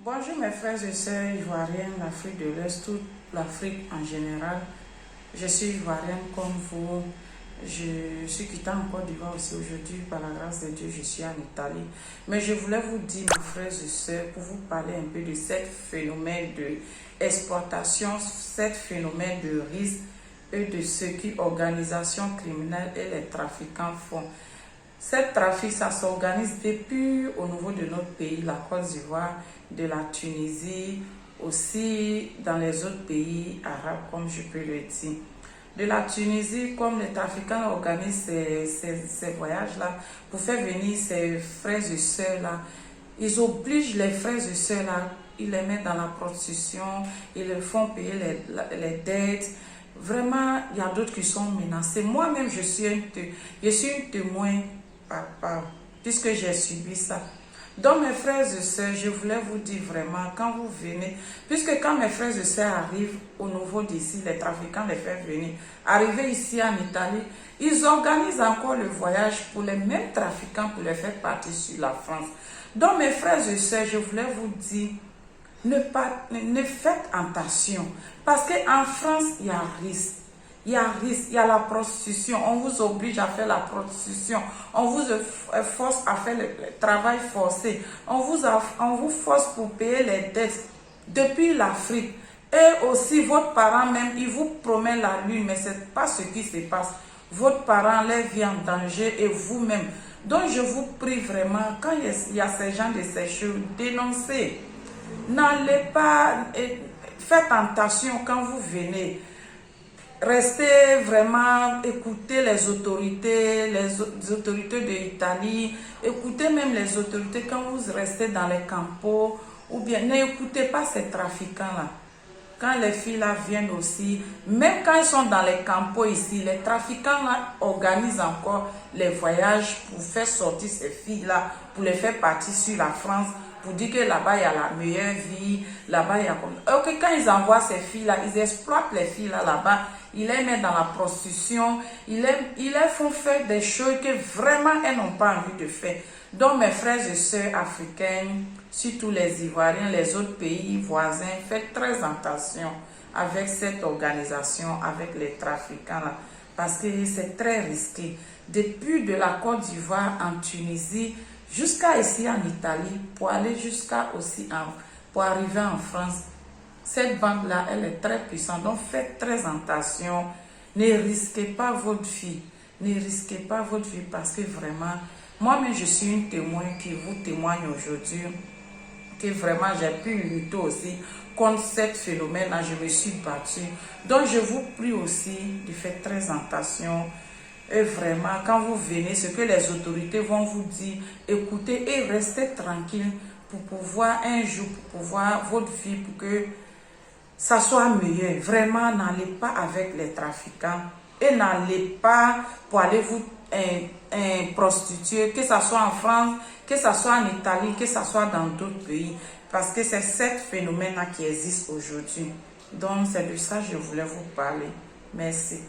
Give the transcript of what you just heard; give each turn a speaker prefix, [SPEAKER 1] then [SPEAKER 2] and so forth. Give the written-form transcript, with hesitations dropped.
[SPEAKER 1] Bonjour mes frères et sœurs ivoiriens, l'Afrique de l'Est, toute l'Afrique en général. Je suis ivoirienne comme vous. Je suis quittée en Côte d'Ivoire aussi aujourd'hui. Par la grâce de Dieu, je suis en Italie. Mais je voulais vous dire, mes frères et sœurs, pour vous parler un peu de ce phénomène d'exploitation, ce phénomène de risque et de ce que l'organisation criminelle et les trafiquants font. Cette trafic, ça s'organise depuis au niveau de notre pays, la Côte d'Ivoire, de la Tunisie, aussi dans les autres pays arabes, comme je peux le dire. De la Tunisie, comme les trafiquants organisent ces voyages-là, pour faire venir ces frères et sœurs-là, ils obligent les frères et sœurs-là, ils les mettent dans la prostitution, ils les font payer les dettes. Vraiment, il y a d'autres qui sont menacés. Moi-même, je suis un témoin puisque j'ai subi ça. Donc mes frères et sœurs, je voulais vous dire vraiment, quand vous venez, puisque quand mes frères et sœurs arrivent au niveau d'ici, les trafiquants les font venir, arriver ici en Italie, ils organisent encore le voyage pour les mêmes trafiquants pour les faire partir sur la France. Donc mes frères et sœurs, je voulais vous dire, ne faites attention, parce qu'en France, il y a risque. Il y a la prostitution, on vous oblige à faire la prostitution, on vous force à faire le travail forcé, on vous force pour payer les dettes depuis l'Afrique. Et aussi, votre parent même, il vous promet la lune, mais ce n'est pas ce qui se passe. Votre parent, leur vie en danger et vous-même. Donc, je vous prie vraiment, quand il y a ces gens de ces choses, dénoncez. N'allez pas, faites attention quand vous venez. Restez vraiment, écoutez les autorités de l'Italie, écoutez même les autorités quand vous restez dans les campos, ou bien n'écoutez pas ces trafiquants-là. Quand les filles-là viennent aussi, même quand ils sont dans les campos ici, les trafiquants-là organisent encore les voyages pour faire sortir ces filles-là, pour les faire partir sur la France, pour dire que là-bas, il y a la meilleure vie, là-bas, il y a comme... Ok, quand ils envoient ces filles-là, ils exploitent les filles-là là-bas, ils les mettent dans la prostitution, ils les font faire des choses que vraiment elles n'ont pas envie de faire. Donc, mes frères et sœurs africains, surtout les Ivoiriens, les autres pays voisins, faites très attention avec cette organisation, avec les trafiquants là, parce que c'est très risqué. Depuis de la Côte d'Ivoire en Tunisie, jusqu'à ici en Italie, pour aller pour arriver en France, cette banque-là, elle est très puissante. Donc, faites très attention. Ne risquez pas votre vie. Ne risquez pas votre vie parce que vraiment, moi-même, je suis une témoin qui vous témoigne aujourd'hui que vraiment, j'ai pu lutter aussi contre ce phénomène-là. Je me suis battue. Donc, je vous prie aussi de faire très attention. Et vraiment, quand vous venez, ce que les autorités vont vous dire, écoutez et restez tranquille pour pouvoir un jour, pour pouvoir votre vie, pour que ça soit meilleur. Vraiment, n'allez pas avec les trafiquants et n'allez pas pour aller vous prostituer, que ce soit en France, que ce soit en Italie, que ce soit dans d'autres pays. Parce que c'est ce phénomène-là qui existe aujourd'hui. Donc, c'est de ça que je voulais vous parler. Merci.